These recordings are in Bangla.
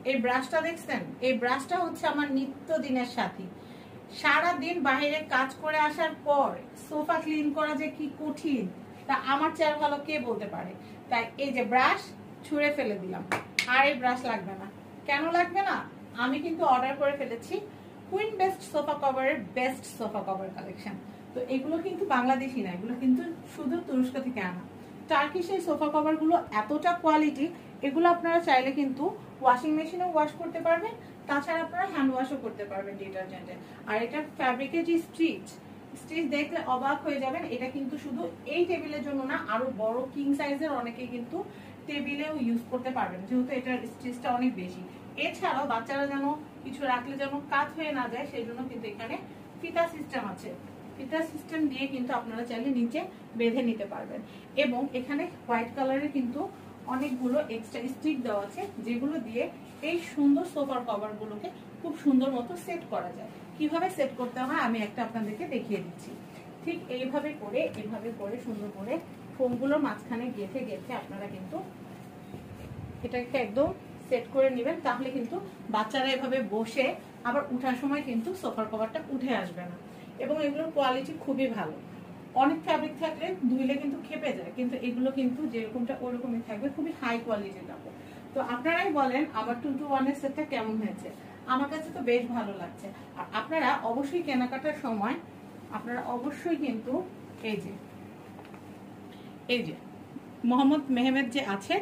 এই ব্রাশটা দেখছেন, এই ব্রাশটা হচ্ছে আমার নিত্যদিনের সাথী। সারাদিন বাইরে কাজ করে আসার পর সোফা ক্লিন করা যে কি কঠিন তা আমার চেয়ার ভালো কে বলতে পারে। তাই এই যে ব্রাশ ছুঁড়ে ফেলে দিলাম, আর এই ব্রাশ লাগবে না। কেন লাগবে না? আমি কিন্তু অর্ডার করে ফেলেছি কুইন বেস্ট সোফা কভারের বেস্ট সোফা কভার কালেকশন। তো এগুলো কিন্তু বাংলাদেশি না, এগুলো কিন্তু শুধু তুরস্ক থেকে আনা। টার্কিশ এই সোফা কভার গুলো এতটা কোয়ালিটি, এগুলো আপনারা চাইলে কিন্তু ওয়াশিং মেশিনে ওয়াশ করতে পারবেন, তাছাড়া আপনারা হ্যান্ড ওয়াশও করতে পারবেন ডিটারজেন্টে। আর এটা ফ্যাব্রিকের যে স্টিচ দেখলে অবাক হয়ে যাবেন। এটা কিন্তু শুধু এই টেবিলের জন্য না, আরো বড় কিং সাইজের অনেকে কিন্তু টেবিলেও ইউজ করতে পারবেন, যেহেতু এটার স্টিচটা অনেক বেশি। এছাড়াও বাচ্চারা যেন কিছু রাখলে যেন কাত হয়ে না যায়, সেই জন্য কিন্তু এখানে ফিতা সিস্টেম আছে। ফিতা সিস্টেম দিয়ে কিন্তু আপনারা চাইলে নিচে বেঁধে নিতে পারবেন। এবং এখানে হোয়াইট কালারের কিন্তু অনেকগুলো এক্সট্রা স্টিক দেওয়া আছে, যেগুলো দিয়ে এই সুন্দর সোফার কভার গুলোকে খুব সুন্দর মতো সেট করা যায়। কিভাবে সেট করতে হয় আমি একটা আপনাদেরকে দেখিয়ে দিচ্ছি। ঠিক এইভাবে করে, এভাবে করে সুন্দর করে ফোমগুলোর মাঝখানে গেঁথে গেঁথে আপনারা কিন্তু এটাকে একদম সেট করে নেবেন। তাহলে কিন্তু বাচ্চারা এভাবে বসে আবার উঠার সময় কিন্তু সোফার কভারটা উঠে আসবে না। এবং এগুলোর কোয়ালিটি খুবই ভালো। অনেক ফ্যাব্রিক থাকলে ধুইলে কিন্তু খেপে যায়, কিন্তু এগুলো কিন্তু যেরকমটা ওরকমই থাকবে, খুবই হাই কোয়ালিটির থাকবে। তো আপনারাই বলেন আমার 2-to-1 এর সেটটা কেমন হয়েছে। আমার কাছে তো বেশ ভালো লাগছে। আর আপনারা অবশ্যই কেনাকাটার সময় আপনারা অবশ্যই কিন্তু এই যে মোহাম্মদ মেহমেদ যে আছেন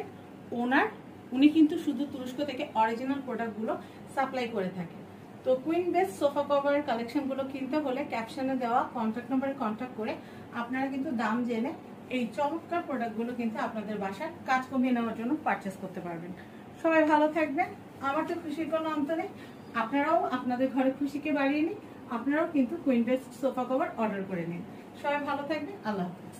ওনার, উনি কিন্তু শুধু তুরস্ক থেকে অরিজিনাল প্রোডাক্টগুলো সাপ্লাই করে থাকে। তো কুইন বেস্ট সোফা কভার কালেকশনগুলো কিনতে হলে ক্যাপশনে দেওয়া কন্ট্যাক্ট নম্বরে কন্ট্যাক্ট করে আপনারা কিন্তু দাম জেনে এই চমৎকার প্রোডাক্টগুলো কিন্তু আপনাদের বাসার কাজ কমিয়ে নেওয়ার জন্য পারচেস করতে পারবেন। সবাই ভালো থাকবেন। আমার তো খুশির কোনো অন্ত নেই, আপনারাও আপনাদের ঘরে খুশিকে বাড়িয়ে নিন। আপনারাও কিন্তু queen best sofa cover order করে নিন। সবাই ভালো থাকবেন। আল্লাহ হাফেজ।